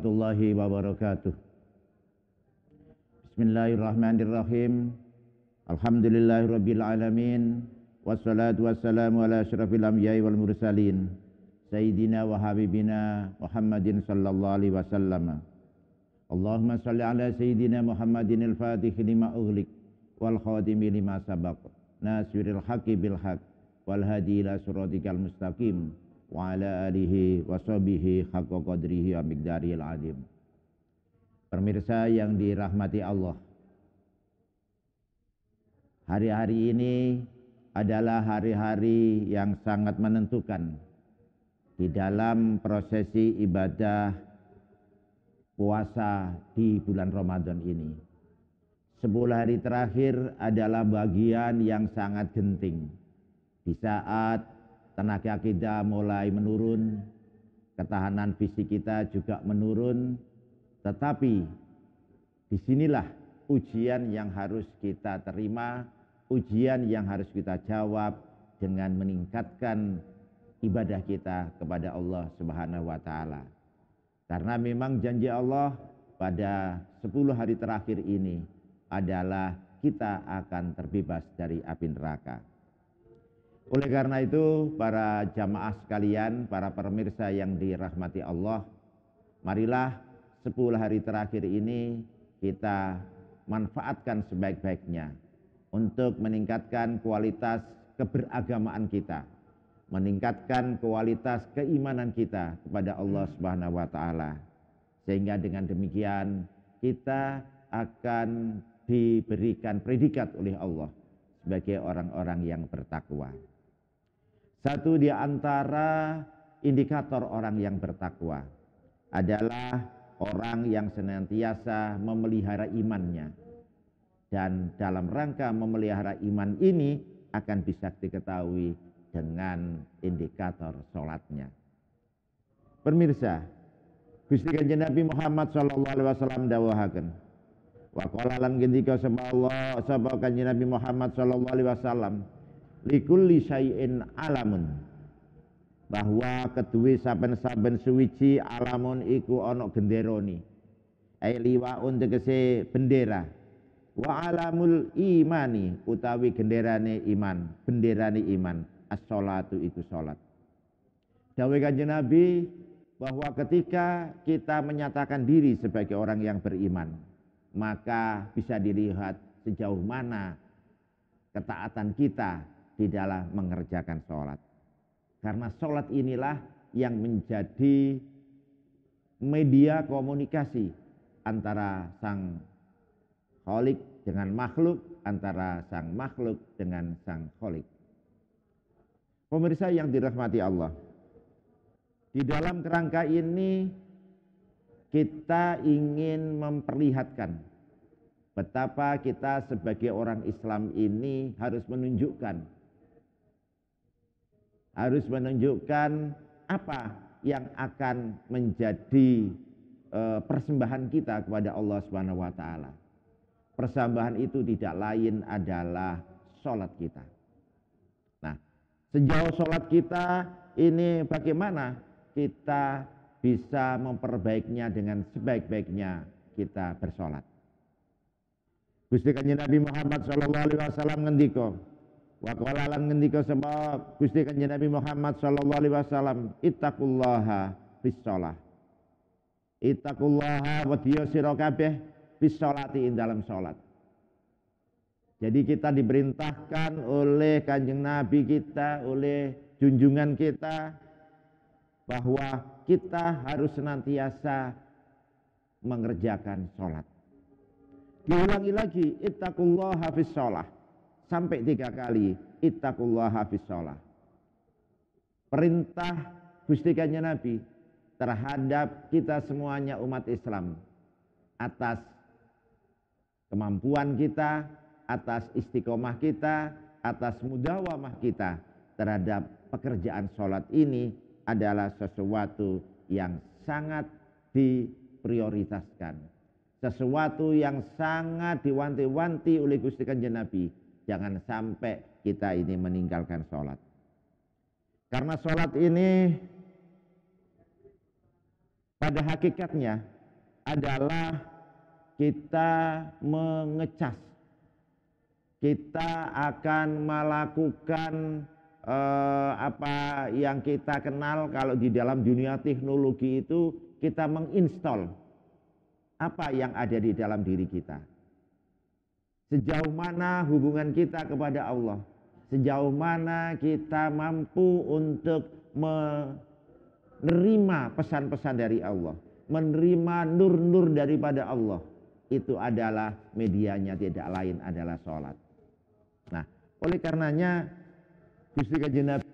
warahmatullahi wabarakatuh. Bismillahirrahmanirrahim. Alhamdulillahirabbil alamin. Wassalatu wassalamu ala asyrafil anbiya'i wal mursalin. Sayyidina wa habibina Muhammadin sallallahu alaihi wasallam. Allahumma salli ala sayyidina Muhammadin al-fatih lima ughliq wal khatimi lima sabaq. Nasiril haqqi bil haqq wal hadi ila siratikal mustaqim. Wa ala alihi wa sahbihi haqqa qadrihi wa miqdarihil azim. Pemirsa yang dirahmati Allah, hari-hari ini adalah hari-hari yang sangat menentukan di dalam prosesi ibadah puasa di bulan Ramadan ini. 10 hari terakhir adalah bagian yang sangat genting. Di saat tenaga kita mulai menurun, ketahanan fisik kita juga menurun, tetapi disinilah ujian yang harus kita terima, ujian yang harus kita jawab dengan meningkatkan ibadah kita kepada Allah Subhanahu wa taala. Karena memang janji Allah pada 10 hari terakhir ini adalah kita akan terbebas dari api neraka. Oleh karena itu, para jamaah sekalian, para pemirsa yang dirahmati Allah, marilah 10 hari terakhir ini kita manfaatkan sebaik-baiknya untuk meningkatkan kualitas keberagamaan kita, meningkatkan kualitas keimanan kita kepada Allah Subhanahu wa taala. Sehingga dengan demikian kita akan diberikan predikat oleh Allah sebagai orang-orang yang bertakwa. Satu di antara indikator orang yang bertakwa adalah orang yang senantiasa memelihara imannya. Dan dalam rangka memelihara iman ini akan bisa diketahui dengan indikator sholatnya. Pemirsa, Gusti Kanjeng Nabi Muhammad sallallahu alaihi wasallam dawuhaken, wa qala lan ngendika sapa Allah sapa Kanjeng Nabi Muhammad sallallahu alaihi wasallam, likulli syai'in alamun, bahwa kedue saben-saben suwiji alamun iku ana genderane. Ai liwaun tegese bendera. Wa alamul imani utawi genderane iman, benderane iman, as-sholatu iku salat. Dawuh Kanjeng Nabi bahwa ketika kita menyatakan diri sebagai orang yang beriman, maka bisa dilihat sejauh mana ketaatan kita di dalam mengerjakan sholat. Karena sholat inilah yang menjadi media komunikasi antara sang Khalik dengan makhluk, antara sang makhluk dengan sang Khalik. Pemirsa yang dirahmati Allah, di dalam kerangka ini kita ingin memperlihatkan betapa kita sebagai orang Islam ini harus menunjukkan apa yang akan menjadi persembahan kita kepada Allah Subhanahu wa taala. Persembahan itu tidak lain adalah sholat kita. Nah, sejauh sholat kita ini bagaimana kita bisa memperbaikinya dengan sebaik-baiknya kita bersolat. Gusti Kanjeng Nabi Muhammad sallallahu alaihi wasallam ngendika, wa qala lan ngendika sebab Gusti Kanjeng Nabi Muhammad sallallahu alaihi wasallam, ittaqullaha bis shalah. Ittaqullaha wa diya sira kabeh bis sholati ing dalam salat. Jadi kita diperintahkan oleh Kanjeng Nabi kita, oleh junjungan kita, bahwa kita harus senantiasa mengerjakan sholat. Diulangi lagi, ittaqullaha fis shalah, sampai 3 kali, ittaqullaha fis shalah. Perintah Gusti Kanjeng Nabi terhadap kita semuanya umat Islam atas kemampuan kita, atas istiqomah kita, atas mudawamah kita terhadap pekerjaan sholat ini adalah sesuatu yang sangat diprioritaskan. Sesuatu yang sangat diwanti-wanti oleh Gusti Kanjeng Nabi. Jangan sampai kita ini meninggalkan sholat. Karena sholat ini pada hakikatnya adalah kita mengecas, kita akan melakukan apa yang kita kenal kalau di dalam dunia teknologi itu kita menginstall apa yang ada di dalam diri kita. Sejauh mana hubungan kita kepada Allah, sejauh mana kita mampu untuk menerima pesan-pesan dari Allah, menerima nur-nur daripada Allah, itu adalah medianya, tidak lain adalah sholat. Nah, oleh karenanya Gusti Kanjeng Nabi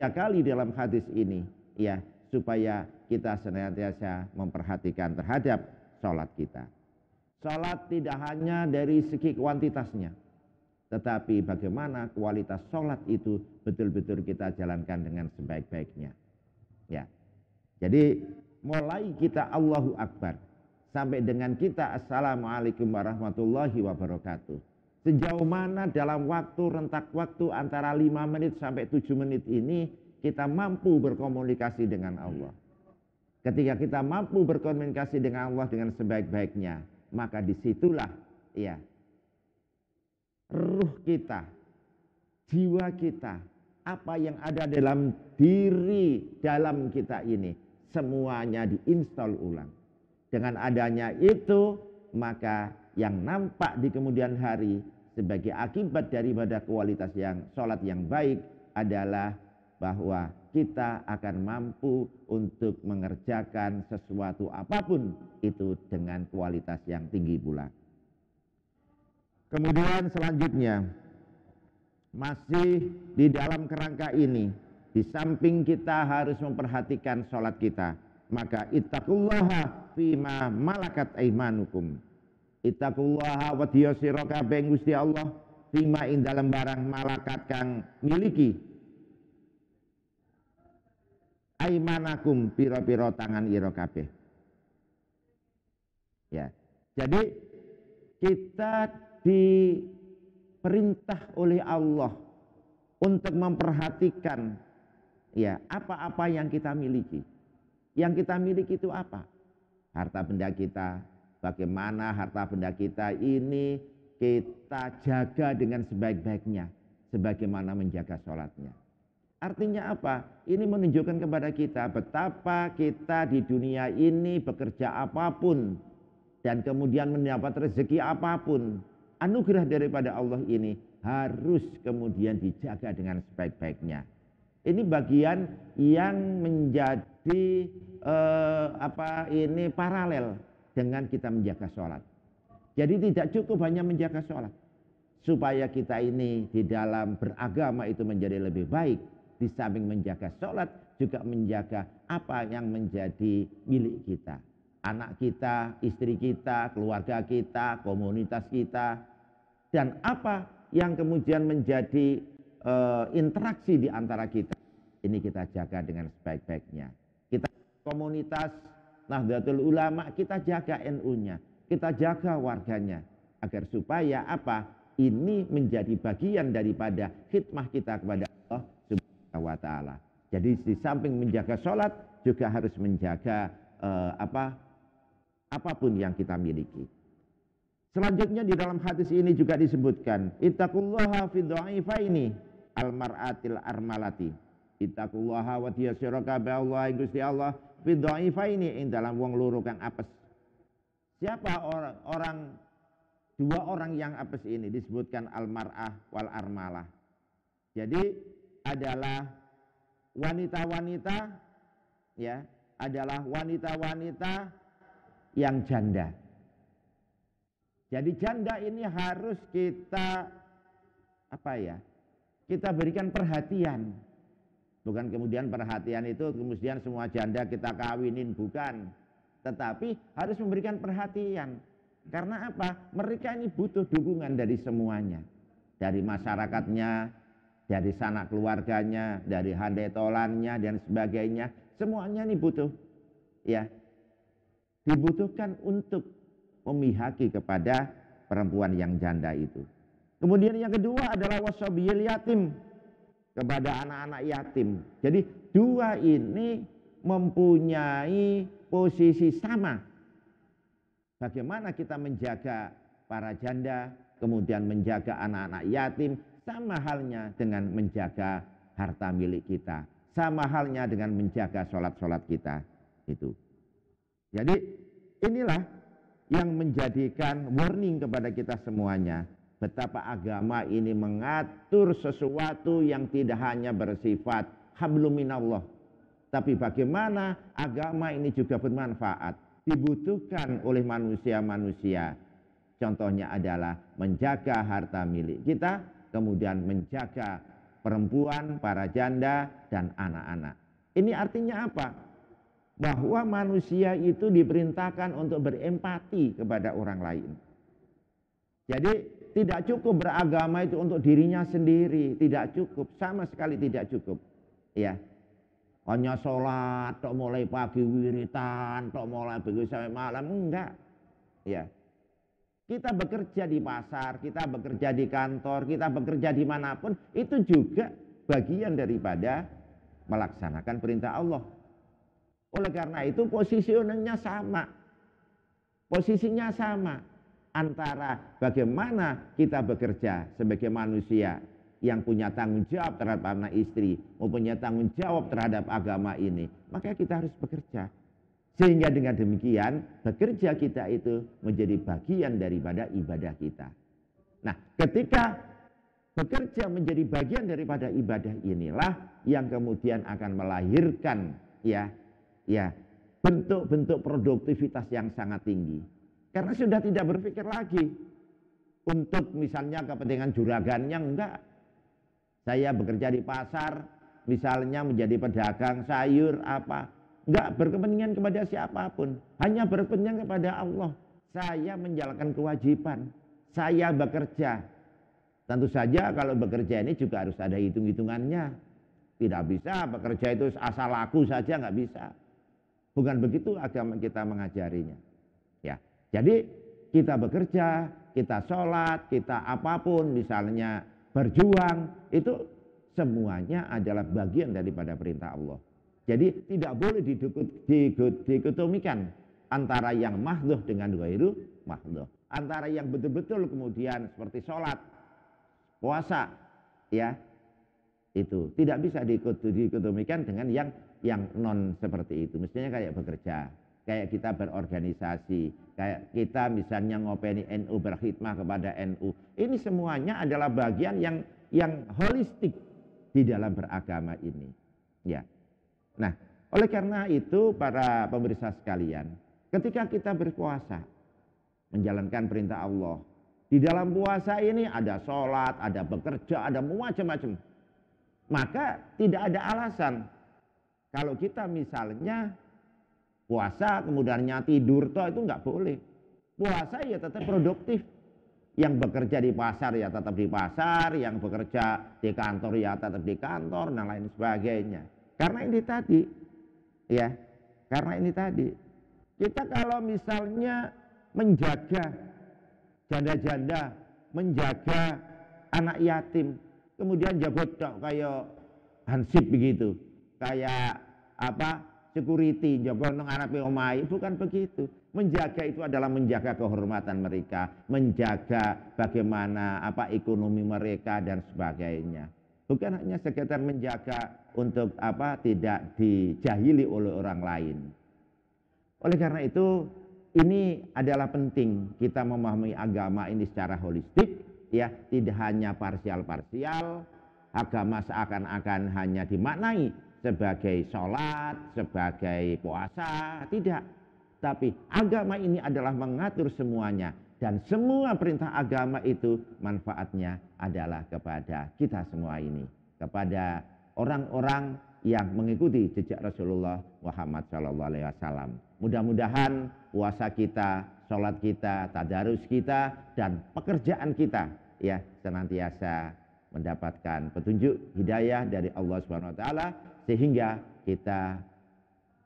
kali dalam hadis ini, ya, supaya kita senantiasa memperhatikan terhadap sholat kita. Sholat tidak hanya dari segi kuantitasnya, tetapi bagaimana kualitas sholat itu betul-betul kita jalankan dengan sebaik-baiknya. Ya, jadi mulai kita Allahu Akbar sampai dengan kita Assalamualaikum warahmatullahi wabarakatuh. Sejauh mana dalam waktu rentak waktu antara 5 menit sampai 7 menit ini kita mampu berkomunikasi dengan Allah. Ketika kita mampu berkomunikasi dengan Allah dengan sebaik-baiknya, maka disitulah ya ruh kita, jiwa kita, apa yang ada dalam diri dalam kita ini semuanya diinstal ulang. Dengan adanya itu, maka yang nampak di kemudian hari sebagai akibat daripada kualitas yang sholat yang baik adalah bahwa kita akan mampu untuk mengerjakan sesuatu apapun itu dengan kualitas yang tinggi pula. Kemudian selanjutnya, masih di dalam kerangka ini, di samping kita harus memperhatikan sholat kita, maka ittaqullaha fima malakat aimanukum. Ittaqullaha wa diyasira kabeh Gusti Allah fima ing dalam barang malakat kang miliki aimanakum pira-pira tangan ira kabeh. Ya. Jadi kita diperintah oleh Allah untuk memperhatikan ya apa-apa yang kita miliki. Yang kita miliki itu apa? Harta benda kita. Bagaimana harta benda kita ini kita jaga dengan sebaik-baiknya, sebagaimana menjaga sholatnya. Artinya apa? Ini menunjukkan kepada kita betapa kita di dunia ini bekerja apapun dan kemudian mendapat rezeki apapun, anugerah daripada Allah ini harus kemudian dijaga dengan sebaik-baiknya. Ini bagian yang menjadi paralel dengan kita menjaga sholat. Jadi tidak cukup hanya menjaga sholat. Supaya kita ini di dalam beragama itu menjadi lebih baik, di samping menjaga sholat juga menjaga apa yang menjadi milik kita. Anak kita, istri kita, keluarga kita, komunitas kita, dan apa yang kemudian menjadi interaksi di antara kita. Ini kita jaga dengan sebaik-baiknya. Kita komunitas Nahdlatul Ulama, kita jaga NU-nya, kita jaga warganya, agar supaya apa? Ini menjadi bagian daripada khidmah kita kepada Allah Subhanahu wa Ta'ala. Jadi di samping menjaga sholat juga harus menjaga apapun yang kita miliki. Selanjutnya di dalam hadis ini juga disebutkan, ittaqullaha fi dha'ifaini al-mar'atil armalati. Ittaqullaha wa diyasira kabeh Allah Gusti Allah fi dha'ifaini ing dalam wong loro kang apes. Siapa dua orang yang apes ini disebutkan al-mar'ah wal armalah. Jadi adalah wanita-wanita ya, adalah wanita-wanita yang janda. Jadi janda ini harus kita kita berikan perhatian. Bukan kemudian perhatian itu kemudian semua janda kita kawinin, bukan. Tetapi harus memberikan perhatian. Karena apa? Mereka ini butuh dukungan dari semuanya. Dari masyarakatnya, dari sanak keluarganya, dari handai tolannya dan sebagainya. Semuanya ini butuh. Ya, dibutuhkan untuk memihaki kepada perempuan yang janda itu. Kemudian yang kedua adalah wasobiyil yatim, kepada anak-anak yatim. Jadi dua ini mempunyai posisi sama. Bagaimana kita menjaga para janda, kemudian menjaga anak-anak yatim, sama halnya dengan menjaga harta milik kita, sama halnya dengan menjaga sholat-sholat kita. Itu. Jadi inilah yang menjadikan warning kepada kita semuanya, betapa agama ini mengatur sesuatu yang tidak hanya bersifat hablum minallah, tapi bagaimana agama ini juga bermanfaat, dibutuhkan oleh manusia-manusia. Contohnya adalah menjaga harta milik kita, kemudian menjaga perempuan, para janda, dan anak-anak. Ini artinya apa? Bahwa manusia itu diperintahkan untuk berempati kepada orang lain. Jadi tidak cukup beragama itu untuk dirinya sendiri, tidak cukup, sama sekali tidak cukup. Ya, hanya sholat, tok mulai pagi wiritan, tok mulai begitu sampai malam, enggak. Ya, kita bekerja di pasar, kita bekerja di kantor, kita bekerja dimanapun, itu juga bagian daripada melaksanakan perintah Allah. Oleh karena itu positioningnya sama, posisinya sama antara bagaimana kita bekerja sebagai manusia yang punya tanggung jawab terhadap anak istri, mempunyai tanggung jawab terhadap agama ini, maka kita harus bekerja. Sehingga dengan demikian bekerja kita itu menjadi bagian daripada ibadah kita. Nah, ketika bekerja menjadi bagian daripada ibadah inilah yang kemudian akan melahirkan bentuk-bentuk produktivitas yang sangat tinggi. Karena sudah tidak berpikir lagi untuk misalnya kepentingan juragannya, enggak. Saya bekerja di pasar, misalnya menjadi pedagang sayur apa, enggak berkepentingan kepada siapapun, hanya berkepentingan kepada Allah. Saya menjalankan kewajiban, saya bekerja. Tentu saja kalau bekerja ini juga harus ada hitung-hitungannya. Tidak bisa bekerja itu asal laku saja, nggak bisa. Bukan begitu agama kita mengajarinya. Ya, jadi kita bekerja, kita sholat, kita apapun, misalnya berjuang, itu semuanya adalah bagian daripada perintah Allah. Jadi tidak boleh dikotomikan antara yang mahdhuh dengan ghairu mahdhuh. Antara yang betul-betul kemudian seperti sholat, puasa, ya, itu tidak bisa dikotomikan dengan yang non seperti itu. Mestinya kayak bekerja, kayak kita berorganisasi, kayak kita misalnya ngopeni NU, berkhidmah kepada NU. Ini semuanya adalah bagian yang holistik di dalam beragama ini. Ya. Nah, oleh karena itu para pemirsa sekalian, ketika kita berpuasa, menjalankan perintah Allah, di dalam puasa ini ada sholat, ada bekerja, ada macam-macam. Maka tidak ada alasan kalau kita misalnya puasa kemudiannya tidur toh, itu nggak boleh. Puasa ya tetap produktif. Yang bekerja di pasar ya tetap di pasar, yang bekerja di kantor ya tetap di kantor, dan lain sebagainya. Karena ini tadi, ya, karena ini tadi kita kalau misalnya menjaga janda-janda, menjaga anak yatim, kemudian jago kayak hansip begitu, kayak apa, security, jago nang anak omai, bukan begitu. Menjaga itu adalah menjaga kehormatan mereka, menjaga bagaimana ekonomi mereka dan sebagainya. Bukan hanya sekedar menjaga untuk tidak dijahili oleh orang lain. Oleh karena itu ini adalah penting kita memahami agama ini secara holistik, ya, tidak hanya parsial-parsial. Agama seakan-akan hanya dimaknai sebagai sholat, sebagai puasa, tidak. Tapi agama ini adalah mengatur semuanya, dan semua perintah agama itu manfaatnya adalah kepada kita semua ini, kepada orang-orang yang mengikuti jejak Rasulullah Muhammad SAW. Mudah-mudahan puasa kita, sholat kita, tadarus kita, dan pekerjaan kita ya senantiasa mendapatkan petunjuk hidayah dari Allah SWT, sehingga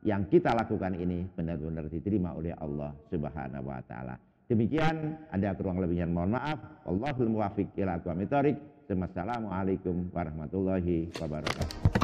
yang kita lakukan ini benar-benar diterima oleh Allah Subhanahu wa taala. Demikian, ada kurang lebihnya mohon maaf. Wallahul muwaffiq ila aqwamit thoriq. Wassalamualaikum warahmatullahi wabarakatuh.